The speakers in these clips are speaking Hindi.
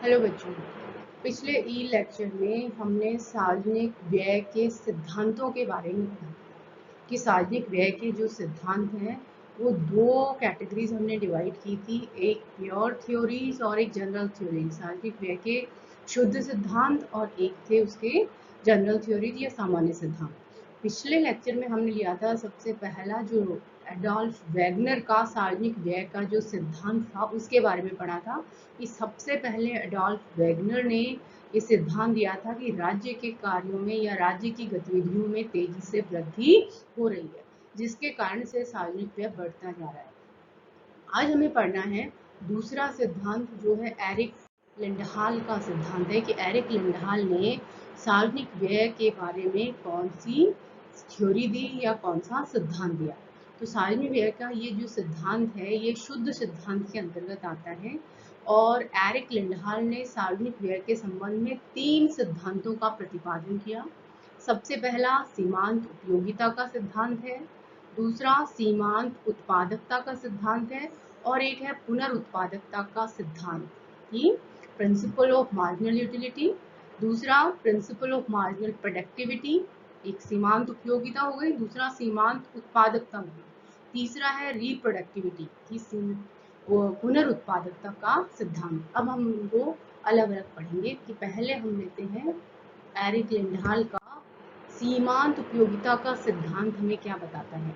हेलो बच्चों। पिछले ई लेक्चर में हमने सार्वजनिक व्यय के सिद्धांतों के बारे में पढ़ा कि सार्वजनिक व्यय के जो सिद्धांत हैं वो दो कैटेगरीज हमने डिवाइड की थी, एक प्योर थ्योरीज और एक जनरल थ्योरीज। सार्वजनिक व्यय के शुद्ध सिद्धांत और एक थे उसके जनरल थ्योरीज या सामान्य सिद्धांत। पिछले लेक्चर में हमने लिया था सबसे पहला जो एडोल्फ वैगनर का सार्वजनिक व्यय का जो सिद्धांत था उसके बारे में पढ़ा था कि सबसे पहले एडोल्फ वैगनर ने ये सिद्धांत दिया था कि राज्य के कार्यों में या राज्य की गतिविधियों में तेजी से वृद्धि हो रही है, जिसके कारण से सार्वजनिक व्यय बढ़ता जा रहा है। आज हमें पढ़ना है दूसरा सिद्धांत जो है एरिक लिंडहाल का सिद्धांत है कि एरिक लिंडहाल ने सार्वजनिक व्यय के बारे में कौन सी थ्योरी दी या कौन सा सिद्धांत दिया। तो सार्वजनिक व्यय का ये जो सिद्धांत है ये शुद्ध सिद्धांत के अंतर्गत आता है और एरिक लिंडहाल ने सार्वजनिक व्यय के संबंध में 3 सिद्धांतों का प्रतिपादन किया। सबसे पहला सीमांत उपयोगिता का सिद्धांत है, दूसरा सीमांत उत्पादकता का सिद्धांत है और एक है पुनरुत्पादकता का सिद्धांत कि प्रिंसिपल ऑफ मार्जिनल यूटिलिटी। दूसरा प्रिंसिपल ऑफ मार्जिनल प्रोडक्टिविटी, एक सीमांत उपयोगिता हो गई, दूसरा सीमांत उत्पादकता हो गई, तीसरा है रिप्रोडक्टिविटी की पुनरुत्पादकता का सिद्धांत। अब हम उनको अलग अलग पढ़ेंगे कि पहले हम लेते हैं एरिक लिंडहाल का सीमांत उपयोगिता का सिद्धांत हमें क्या बताता है।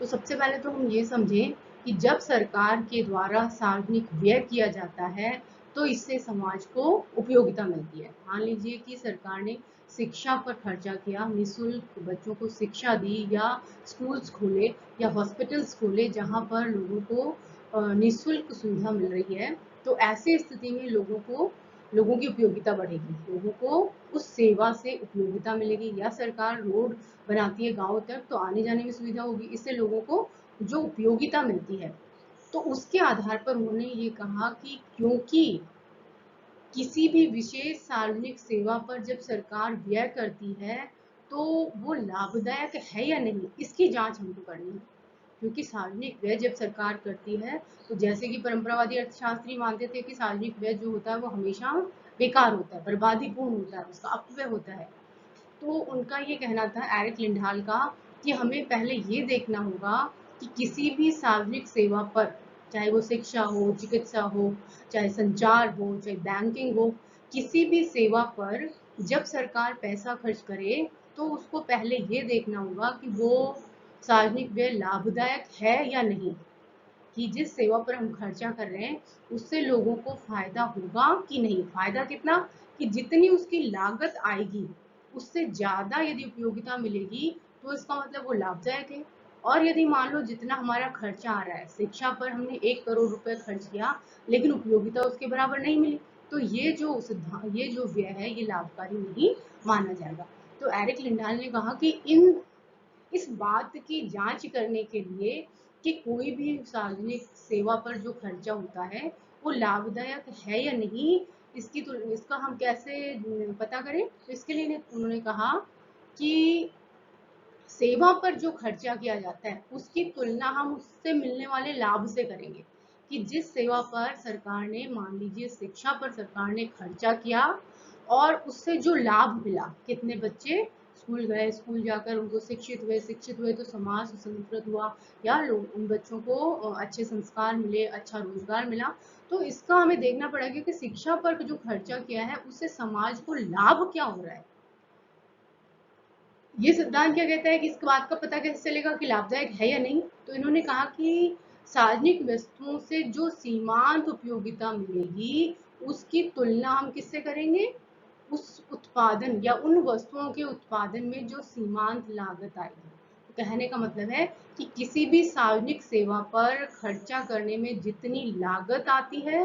तो सबसे पहले तो हम ये समझें कि जब सरकार के द्वारा सार्वजनिक व्यय किया जाता है तो इससे समाज को उपयोगिता मिलती है। मान लीजिए कि सरकार ने शिक्षा पर खर्चा किया, निःशुल्क बच्चों को शिक्षा दी या स्कूल्स खोले या हॉस्पिटल्स खोले जहाँ पर लोगों को निःशुल्क सुविधा मिल रही है, तो ऐसी स्थिति में लोगों की उपयोगिता बढ़ेगी, लोगों को उस सेवा से उपयोगिता मिलेगी। या सरकार रोड बनाती है गाँव तक तो आने जाने में सुविधा होगी, इससे लोगों को जो उपयोगिता मिलती है। तो उसके आधार पर उन्होंने ये कहा कि क्योंकि किसी भी विशेष सार्वजनिक सेवा पर जब सरकार व्यय करती है तो वो लाभदायक है या नहीं, इसकी जांच हमको करनी है। क्योंकि सार्वजनिक व्यय जब सरकार करती है तो जैसे कि परंपरावादी अर्थशास्त्री मानते थे कि सार्वजनिक व्यय जो होता है वो हमेशा बेकार होता है, बर्बादीपूर्ण होता है, उसका अपव्यय होता है। तो उनका ये कहना था एरिक लिंडहाल का कि हमें पहले ये देखना होगा कि किसी भी सार्वजनिक सेवा पर, चाहे वो शिक्षा हो, चिकित्सा हो, चाहे संचार हो, चाहे बैंकिंग हो, किसी भी सेवा पर जब सरकार पैसा खर्च करे तो उसको पहले ये देखना होगा कि वो सार्वजनिक व्यय लाभदायक है या नहीं, कि जिस सेवा पर हम खर्चा कर रहे हैं उससे लोगों को फायदा होगा कि नहीं। फायदा कितना, कि जितनी उसकी लागत आएगी उससे ज्यादा यदि उपयोगिता मिलेगी तो इसका मतलब वो लाभदायक है। और यदि मान लो जितना हमारा खर्चा आ रहा है, शिक्षा पर हमने 1 करोड़ रुपए खर्च किया लेकिन उपयोगिता उसके बराबर नहीं मिली, तो ये जो व्यय है ये लाभकारी नहीं माना जाएगा। तो एरिक लिंडाल ने कहा कि इस बात की जांच करने के लिए कि कोई भी सार्वजनिक सेवा पर जो खर्चा होता है वो लाभदायक है या नहीं, इसका हम कैसे पता करें। तो इसके लिए उन्होंने कहा कि सेवा पर जो खर्चा किया जाता है उसकी तुलना हम उससे मिलने वाले लाभ से करेंगे, कि जिस सेवा पर सरकार ने, मान लीजिए शिक्षा पर सरकार ने खर्चा किया और उससे जो लाभ मिला, कितने बच्चे स्कूल गए, स्कूल जाकर उनको शिक्षित हुए तो समाज सुसंस्कृत हुआ, या लोग उन बच्चों को अच्छे संस्कार मिले, अच्छा रोजगार मिला। तो इसका हमें देखना पड़ेगा कि शिक्षा पर जो खर्चा किया है उससे समाज को लाभ क्या हो रहा है। ये सिद्धांत क्या कहता है कि इस बात का पता कैसे चलेगा कि लाभदायक है या नहीं। तो इन्होंने कहा कि सार्वजनिक वस्तुओं से जो सीमांत उपयोगिता मिलेगी उसकी तुलना हम किससे करेंगे, उस उत्पादन या उन वस्तुओं के उत्पादन में जो सीमांत लागत आएगी। तो कहने का मतलब है कि किसी भी सार्वजनिक सेवा पर खर्चा करने में जितनी लागत आती है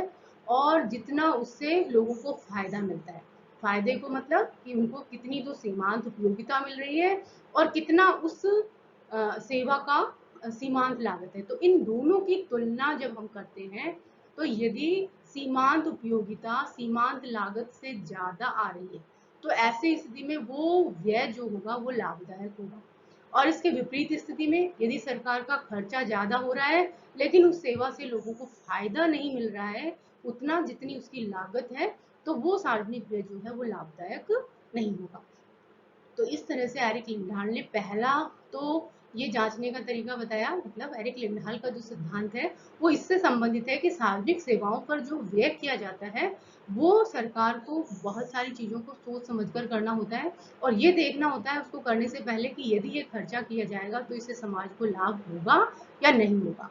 और जितना उससे लोगों को फायदा मिलता है, फायदे को मतलब कि उनको कितनी तो सीमांत उपयोगिता मिल रही है और कितना उस सेवा का सीमांत लागत है, तो इन दोनों की तुलना जब हम करते हैं तो यदि सीमांत उपयोगिता सीमांत लागत से ज्यादा आ रही है तो ऐसी स्थिति में वो व्यय जो होगा वो लाभदायक होगा। और इसके विपरीत स्थिति में यदि सरकार का खर्चा ज्यादा हो रहा है लेकिन उस सेवा से लोगों को फायदा नहीं मिल रहा है उतना जितनी उसकी लागत है, तो वो सार्वजनिक व्यय जो है वो लाभदायक नहीं होगा। तो इस तरह से एरिक लिंडाल ने पहला तो ये जांचने का तरीका बताया। मतलब एरिक लिंडाल का जो सिद्धांत है वो इससे संबंधित है कि सार्वजनिक सेवाओं पर जो व्यय किया जाता है वो सरकार को बहुत सारी चीजों को सोच समझकर करना होता है, और ये देखना होता है उसको करने से पहले कि यदि ये खर्चा किया जाएगा तो इससे समाज को लाभ होगा या नहीं होगा।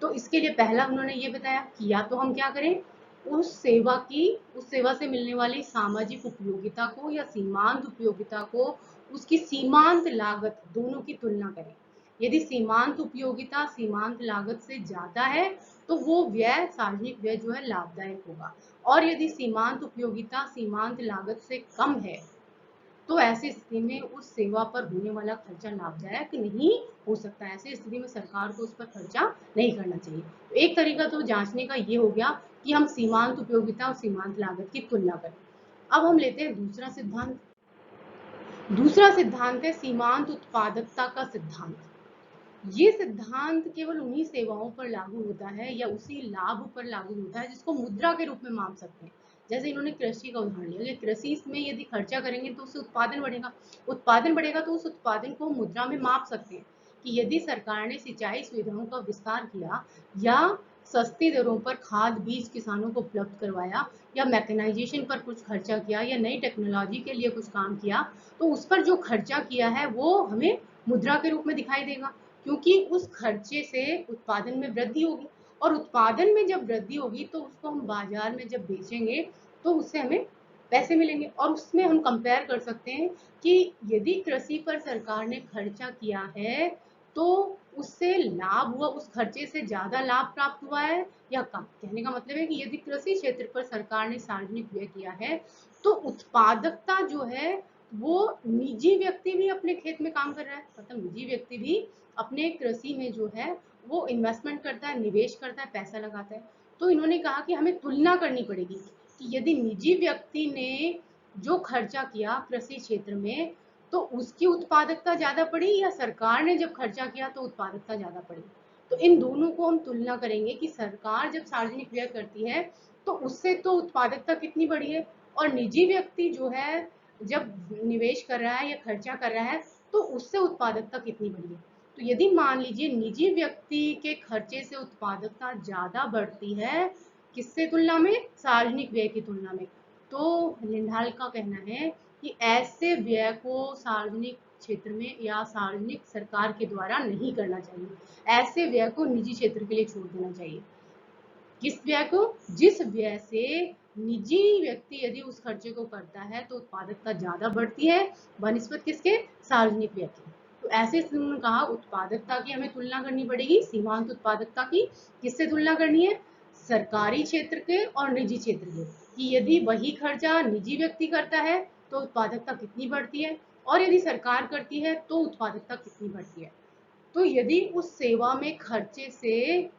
तो इसके लिए पहला उन्होंने ये बताया कि या तो हम क्या करें, उस सेवा से मिलने वाली सामाजिक उपयोगिता को या सीमांत उपयोगिता को, उसकी सीमांत लागत दोनों की तुलना करें। यदि सीमांत उपयोगिता सीमांत लागत से ज्यादा है तो वो व्यय सार्वजनिक व्यय जो है लाभदायक होगा, और यदि सीमांत उपयोगिता सीमांत लागत से कम है तो ऐसी स्थिति में उस सेवा पर होने वाला खर्चा लाभदायक नहीं हो सकता। ऐसी स्थिति में सरकार को उस पर खर्चा नहीं करना चाहिए। तो एक तरीका तो जांचने का ये हो गया कि हम सीमांत उपयोगिता और सीमांत लागत की तुलना करें। अब हम लेते हैं दूसरा सिद्धांत। दूसरा सिद्धांत है सीमांत उत्पादकता का सिद्धांत। ये सिद्धांत केवल उन्हीं सेवाओं पर लागू होता है या उसी लाभ पर लागू होता है जिसको मुद्रा के रूप में माप सकते हैं। जैसे इन्होंने कृषि का उदाहरण लिया, कृषि में यदि खर्चा करेंगे तो उससे उत्पादन बढ़ेगा, उत्पादन बढ़ेगा तो उस उत्पादन को मुद्रा में माप सकते हैं कि यदि सरकार ने सिंचाई सुविधाओं का विस्तार किया या सस्ती दरों पर खाद बीज किसानों को उपलब्ध करवाया या मैकेनाइजेशन पर कुछ खर्चा किया या नई टेक्नोलॉजी के लिए कुछ काम किया, तो उस पर जो खर्चा किया है वो हमें मुद्रा के रूप में दिखाई देगा, क्योंकि उस खर्चे से उत्पादन में वृद्धि होगी, और उत्पादन में जब वृद्धि होगी तो उसको हम बाजार में जब बेचेंगे तो उससे हमें पैसे मिलेंगे। और उसमें हम कंपेयर कर सकते हैं कि यदि कृषि पर सरकार ने खर्चा किया है तो उससे लाभ हुआ, उस खर्चे से ज्यादा लाभ प्राप्त हुआ है या कम। कहने का मतलब है कि यदि कृषि क्षेत्र पर सरकार ने सार्वजनिक व्यय किया है तो उत्पादकता जो है वो निजी व्यक्ति भी अपने खेत में काम कर रहा है, मतलब निजी व्यक्ति भी अपने कृषि में जो है वो इन्वेस्टमेंट करता है, निवेश करता है, पैसा लगाता है। तो इन्होंने कहा कि हमें तुलना करनी पड़ेगी कि यदि निजी व्यक्ति ने जो खर्चा किया कृषि क्षेत्र में तो उसकी उत्पादकता ज्यादा पड़ी या सरकार ने जब खर्चा किया तो उत्पादकता ज्यादा पड़ी। तो इन दोनों को हम तुलना करेंगे कि सरकार जब सार्वजनिक व्यय करती है तो उससे तो उत्पादकता कितनी बढ़ी है, और निजी व्यक्ति जो है जब निवेश कर रहा है या खर्चा कर रहा है तो उससे उत्पादकता कितनी बढ़ी है। तो यदि मान लीजिए निजी व्यक्ति के खर्चे से उत्पादकता ज्यादा बढ़ती है किससे तुलना में, सार्वजनिक व्यय की तुलना में, तो लिंडाल का कहना है कि ऐसे व्यय को सार्वजनिक क्षेत्र में या सार्वजनिक सरकार के द्वारा नहीं करना चाहिए, ऐसे व्यय को निजी क्षेत्र के लिए छोड़ देना चाहिए। किस व्यय को, जिस व्यय से निजी व्यक्ति यदि उस खर्चे को करता है तो उत्पादकता ज्यादा बढ़ती है बनिस्बत किसके, सार्वजनिक व्यय की। तो ऐसे उन्होंने कहा उत्पादकता की हमें तुलना करनी पड़ेगी, सीमांत उत्पादकता की। किससे तुलना करनी है, सरकारी क्षेत्र के और निजी क्षेत्र के, कि यदि वही खर्चा निजी व्यक्ति करता है तो उत्पादकता कितनी बढ़ती है और यदि सरकार करती है तो उत्पादकता कितनी बढ़ती है। तो यदि उस सेवा में खर्चे से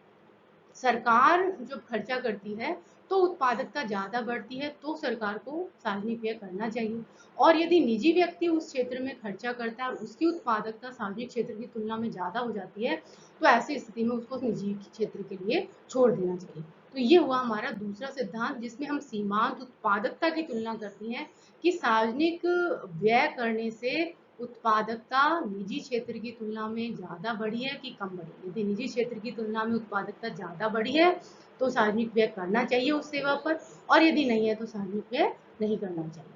सरकार जब खर्चा करती है तो उत्पादकता ज्यादा बढ़ती है तो सरकार को सार्वजनिक व्यय करना चाहिए, और यदि निजी व्यक्ति उस क्षेत्र में खर्चा करता है और उसकी उत्पादकता सार्वजनिक क्षेत्र की तुलना में ज्यादा हो जाती है तो ऐसी स्थिति में उसको निजी क्षेत्र के लिए छोड़ देना चाहिए। तो ये हुआ हमारा दूसरा सिद्धांत जिसमें हम सीमांत उत्पादकता की तुलना करती हैं कि सार्वजनिक व्यय करने से उत्पादकता निजी क्षेत्र की तुलना में ज्यादा बढ़ी है कि कम बढ़ी है। यदि निजी क्षेत्र की तुलना में उत्पादकता ज्यादा बढ़ी है तो सार्वजनिक व्यय करना चाहिए उस सेवा पर, और यदि नहीं है तो सार्वजनिक व्यय नहीं करना चाहिए।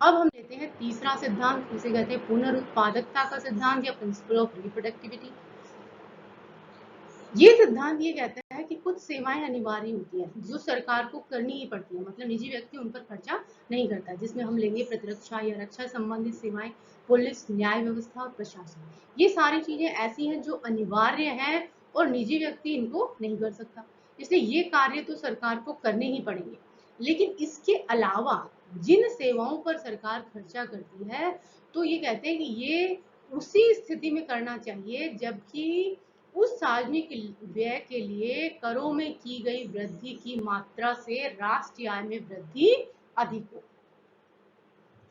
अब हम लेते हैं तीसरा सिद्धांत, जिसे कहते हैं पुनरुत्पादकता का सिद्धांत या प्रिंसिपल ऑफ रिप्रोडक्टिविटी। ये सिद्धांत ये कहता है कि कुछ सेवाएं अनिवार्य होती हैं जो सरकार को करनी ही पड़ती है, मतलब निजी व्यक्ति उन पर खर्चा नहीं करता, जिसमें हम लेंगे प्रतिरक्षा या रक्षा संबंधित सेवाएं, पुलिस, न्याय व्यवस्था और प्रशासन। ये सारी चीजें ऐसी हैं जो अनिवार्य हैं और निजी व्यक्ति इनको नहीं कर सकता, इसलिए ये कार्य तो सरकार को करने ही पड़ेंगे। लेकिन इसके अलावा जिन सेवाओं पर सरकार खर्चा करती है तो ये कहते हैं कि ये उसी स्थिति में करना चाहिए जबकि उस सार्वजनिक व्यय के लिए करों में की गई वृद्धि की मात्रा से राष्ट्रीय आय में वृद्धि अधिक हो।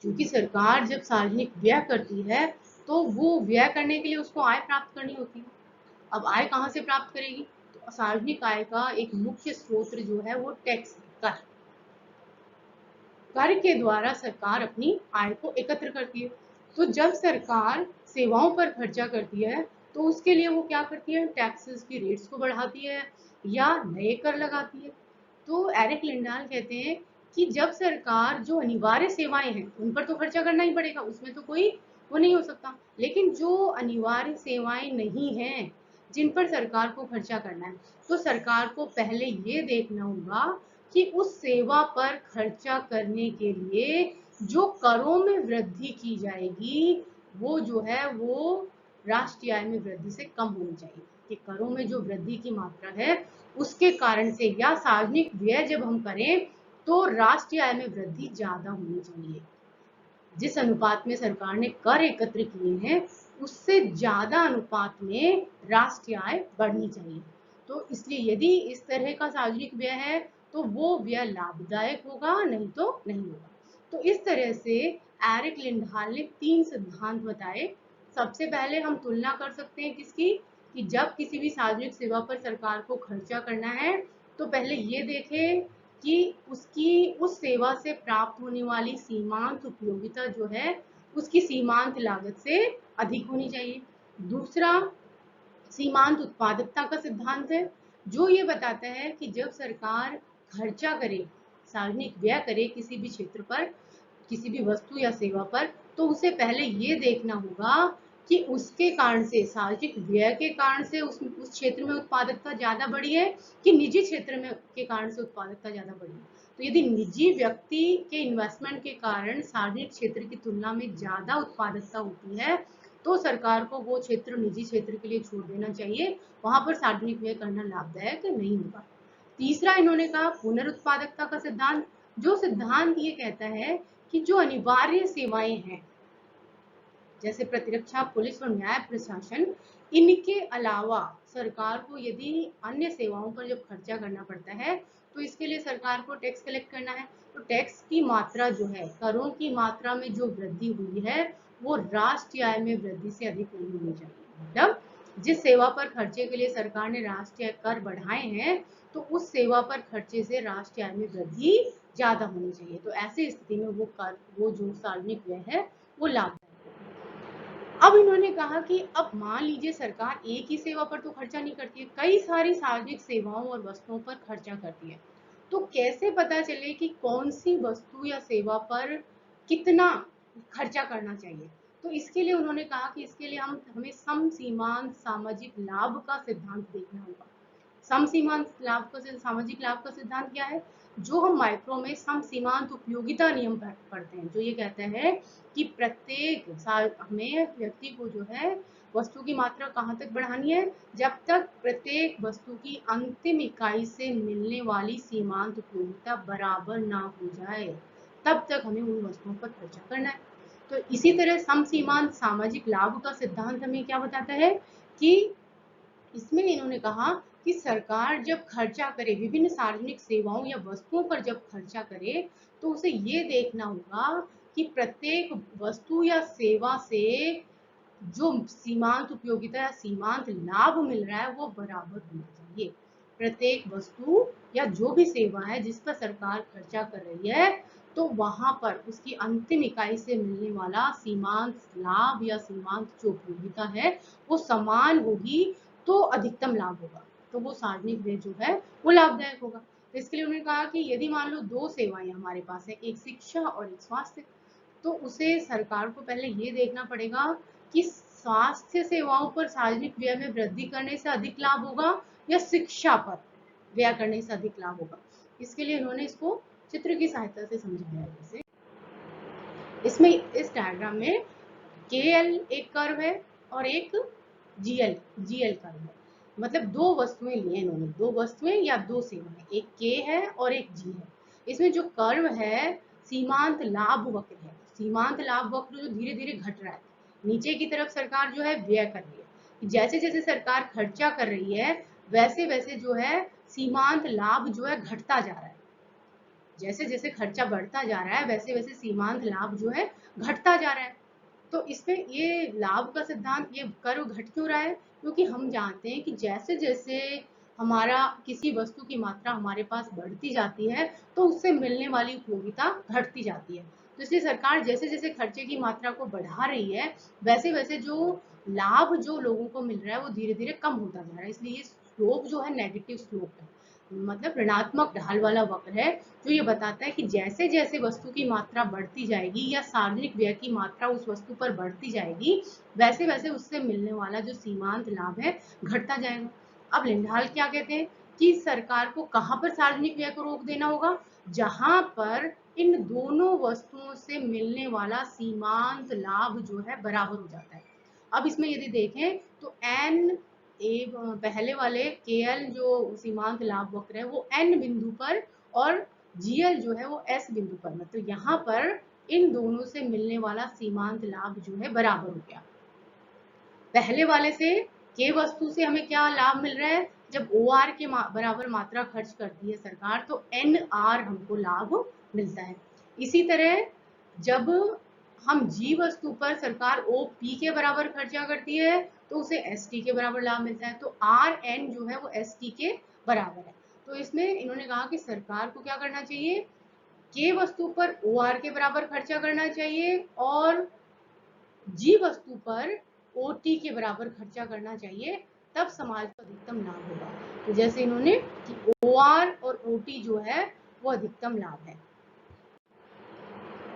क्योंकि सरकार जब सार्वजनिक व्यय करती है तो वो व्यय करने के लिए उसको आय प्राप्त करनी होती है। अब आय कहाँ से प्राप्त करेगी, तो सार्वजनिक आय का एक मुख्य स्रोत जो है वो टैक्स कर कर के द्वारा सरकार अपनी आय को एकत्र करती है। तो जब सरकार सेवाओं पर खर्चा करती है तो उसके लिए वो क्या करती है, टैक्सेस की रेट्स को बढ़ाती है या नए कर लगाती है। तो एरिक लिंडाल कहते हैं कि जब सरकार जो अनिवार्य सेवाएं हैं उन पर तो खर्चा करना ही पड़ेगा, उसमें तो कोई वो नहीं हो सकता, लेकिन जो अनिवार्य सेवाएं नहीं हैं जिन पर सरकार को खर्चा करना है, तो सरकार को पहले ये देखना होगा कि उस सेवा पर खर्चा करने के लिए जो करों में वृद्धि की जाएगी वो जो है वो राष्ट्रीय आय में वृद्धि से कम होनी चाहिए। कि करों में जो वृद्धि की मात्रा है उसके कारण से या सार्वजनिक व्यय जब हम करें तो राष्ट्रीय आय में वृद्धि ज्यादा होनी चाहिए। जिस अनुपात में सरकार ने कर एकत्र किए हैं उससे ज्यादा अनुपात में राष्ट्रीय आय बढ़नी चाहिए। तो इसलिए यदि इस तरह का सार्वजनिक व्यय है तो वो व्यय लाभदायक होगा, नहीं तो नहीं होगा। तो इस तरह से एरिक लिंडाल ने 3 सिद्धांत बताए। सबसे पहले हम तुलना कर सकते हैं किसकी, कि जब किसी भी सार्वजनिक सेवा पर सरकार को खर्चा करना है तो पहले ये देखें कि उसकी उस सेवा से प्राप्त होने वाली सीमांत उपयोगिता जो है उसकी सीमांत लागत से अधिक होनी चाहिए। दूसरा सीमांत उत्पादकता का सिद्धांत है जो ये बताता है कि जब सरकार खर्चा करे, सार्वजनिक व्यय करे किसी भी क्षेत्र पर, किसी भी वस्तु या सेवा पर, तो उसे पहले ये देखना होगा कि उसके कारण से, सार्वजनिक व्यय के कारण से उस क्षेत्र में उत्पादकता ज्यादा बढ़ी है कि निजी क्षेत्र में के कारण से उत्पादकता ज्यादा बढ़ी है। तो यदि निजी व्यक्ति के इन्वेस्टमेंट के कारण सार्वजनिक क्षेत्र की तुलना में ज्यादा उत्पादकता होती है तो सरकार को वो क्षेत्र निजी क्षेत्र के लिए छोड़ देना चाहिए, वहां पर सार्वजनिक व्यय करना लाभदायक नहीं होगा। तीसरा इन्होंने कहा पुनरुत्पादकता का सिद्धांत, जो सिद्धांत ये कहता है कि जो अनिवार्य सेवाएं हैं जैसे प्रतिरक्षा, पुलिस और न्याय प्रशासन, इनके अलावा सरकार को यदि अन्य सेवाओं पर जब खर्चा करना पड़ता है तो इसके लिए सरकार को टैक्स कलेक्ट करना है। तो टैक्स की मात्रा जो है, करों की मात्रा में जो वृद्धि हुई है वो राष्ट्रीय आय में वृद्धि से अधिक नहीं होनी चाहिए। मतलब जिस सेवा पर खर्चे के लिए सरकार ने राष्ट्रीय कर बढ़ाए हैं तो उस सेवा पर खर्चे से राष्ट्रीय आय में वृद्धि ज्यादा होनी चाहिए। तो ऐसी स्थिति में वो जो सार्वजनिक व्यय है वो लाभ। अब इन्होंने कहा कि अब मान लीजिए सरकार एक ही सेवा पर तो खर्चा नहीं करती है, कई सारी सार्वजनिक सेवाओं और वस्तुओं पर खर्चा करती है। तो कैसे पता चले कि कौन सी वस्तु या सेवा पर कितना खर्चा करना चाहिए? तो इसके लिए उन्होंने कहा कि इसके लिए हमें सम सीमांत सामाजिक लाभ का सिद्धांत देखना होगा। सम सीमांत लाभ का सामाजिक लाभ का सिद्धांत क्या है? जो हम माइक्रो में सम सीमांत उपयोगिता नियम पढ़ते हैं, जो ये कहता है कि प्रत्येक साल हमें व्यक्ति को जो है वस्तु की मात्रा कहाँ तक बढ़ानी है, जब तक प्रत्येक वस्तु की अंतिम इकाई से मिलने वाली सीमांत उपयोगिता बराबर ना हो जाए, तब तक हमें उन वस्तुओं पर खर्चा करना है। तो इसी तरह सम सीमांत सामाजिक लाभ का सिद्धांत हमें क्या बताता है कि इसमें इन्होंने कहा कि सरकार जब खर्चा करे, विभिन्न सार्वजनिक सेवाओं या वस्तुओं पर जब खर्चा करे तो उसे ये देखना होगा कि प्रत्येक वस्तु या सेवा से जो सीमांत उपयोगिता या सीमांत लाभ मिल रहा है वो बराबर होना चाहिए। प्रत्येक वस्तु या जो भी सेवा है जिस पर सरकार खर्चा कर रही है तो वहां पर उसकी अंतिम इकाई से मिलने वाला सीमांत लाभ या सीमांत जो उपयोगिता है वो समान होगी तो अधिकतम लाभ होगा, तो वो सार्वजनिक व्यय जो है वो लाभदायक होगा। तो इसके लिए उन्होंने कहा कि यदि मान लो 2 सेवाएं हमारे पास है, एक शिक्षा और एक स्वास्थ्य, तो उसे सरकार को पहले ये देखना पड़ेगा कि स्वास्थ्य सेवाओं पर सार्वजनिक व्यय में वृद्धि करने से अधिक लाभ होगा या शिक्षा पर व्यय करने से अधिक लाभ होगा। इसके लिए इन्होंने इसको चित्र की सहायता से समझाया है। जैसे इसमें इस डायग्राम में KL एक कर्व है और एक GL कर्व है। मतलब दो वस्तुएं ली हैं इन्होंने, दो वस्तुएं या दो सेवाएं, एक K है और एक G है। इसमें जो कर्व है सीमांत लाभ वक्र है, सीमांत लाभ वक्र जो धीरे धीरे घट रहा है, नीचे की तरफ सरकार जो है व्यय कर रही है, जैसे जैसे सरकार खर्चा कर रही है वैसे वैसे जो है सीमांत लाभ जो है घटता जा रहा है। जैसे जैसे खर्चा बढ़ता जा रहा है वैसे वैसे सीमांत लाभ जो है घटता जा रहा है। तो इसमें ये लाभ का सिद्धांत, ये कर्व घट क्यों रहा है? क्योंकि हम जानते हैं कि जैसे जैसे हमारा किसी वस्तु की मात्रा हमारे पास बढ़ती जाती है तो उससे मिलने वाली उपयोगिता घटती जाती है। तो इसलिए सरकार जैसे जैसे खर्चे की मात्रा को बढ़ा रही है, वैसे वैसे जो लाभ जो लोगों को मिल रहा है वो धीरे धीरे कम होता जा रहा है। इसलिए ये स्लोप जो है नेगेटिव स्लोप है, मतलब ऋणात्मक ढाल वाला वक्र है, जो ये बताता है कि जैसे जैसे वस्तु की मात्रा बढ़ती जाएगी या सार्वजनिक व्यय की मात्रा उस वस्तु पर बढ़ती जाएगी, वैसे वैसे उससे मिलने वाला जो सीमांत लाभ है घटता जाएगा। अब लिंडाल क्या कहते हैं कि सरकार को कहाँ पर सार्वजनिक व्यय को रोक देना होगा, जहां पर इन दोनों वस्तुओं से मिलने वाला सीमांत लाभ जो है बराबर हो जाता है। अब इसमें यदि देखें तो एन ए पहले वाले के एल जो सीमांत लाभ वक्र है वो एन बिंदु पर और जीएल जो है वो एस बिंदु पर, मतलब यहाँ पर इन दोनों से मिलने वाला सीमांत लाभ जो है बराबर हो गया। पहले वाले से के वस्तु से हमें क्या लाभ मिल रहा है, जब ओ आर के बराबर मात्रा खर्च करती है सरकार तो एन आर हमको लाभ मिलता है। इसी तरह जब हम जी वस्तु पर सरकार ओ पी के बराबर खर्चा करती है तो उसे एस टी के बराबर लाभ मिलता है। तो आर एन जो है वो एस टी के बराबर है। तो इसमें इन्होंने कहा कि सरकार को क्या करना चाहिए, के वस्तु पर ओ आर के बराबर खर्चा करना चाहिए और जी वस्तु पर ओ टी के बराबर खर्चा करना चाहिए, तब समाज को अधिकतम लाभ होगा। तो जैसे इन्होंने कि ओ आर और ओ टी जो है वो अधिकतम लाभ है।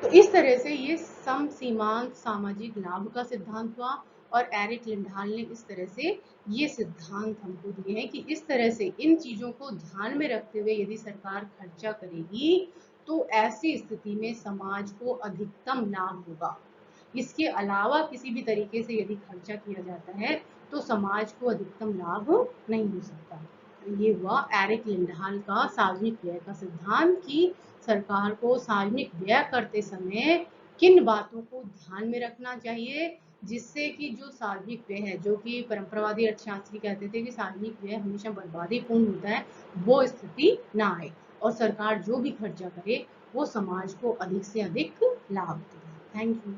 तो इस तरह से ये सम सीमांत सामाजिक लाभ का सिद्धांत हुआ और एरिक लिंडाल ने इस तरह से ये सिद्धांत हमको दिए हैं कि इस तरह से इन चीजों को ध्यान में रखते हुए यदि सरकार खर्चा करेगी तो ऐसी स्थिति में समाज को अधिकतम लाभ होगा। इसके अलावा किसी भी तरीके से यदि खर्चा किया जाता है तो समाज को अधिकतम लाभ नहीं हो सकता। ये हुआ एरिक लिंडाल का सार्वजनिक व्यय का सिद्धांत कि सरकार को सार्वजनिक व्यय करते समय किन बातों को ध्यान में रखना चाहिए, जिससे कि जो सार्वजनिक व्यय है, जो कि परंपरावादी अर्थशास्त्री कहते थे कि सार्वजनिक व्यय हमेशा बर्बादीपूर्ण होता है, वो स्थिति ना आए और सरकार जो भी खर्चा करे वो समाज को अधिक से अधिक लाभ दे। Thank you.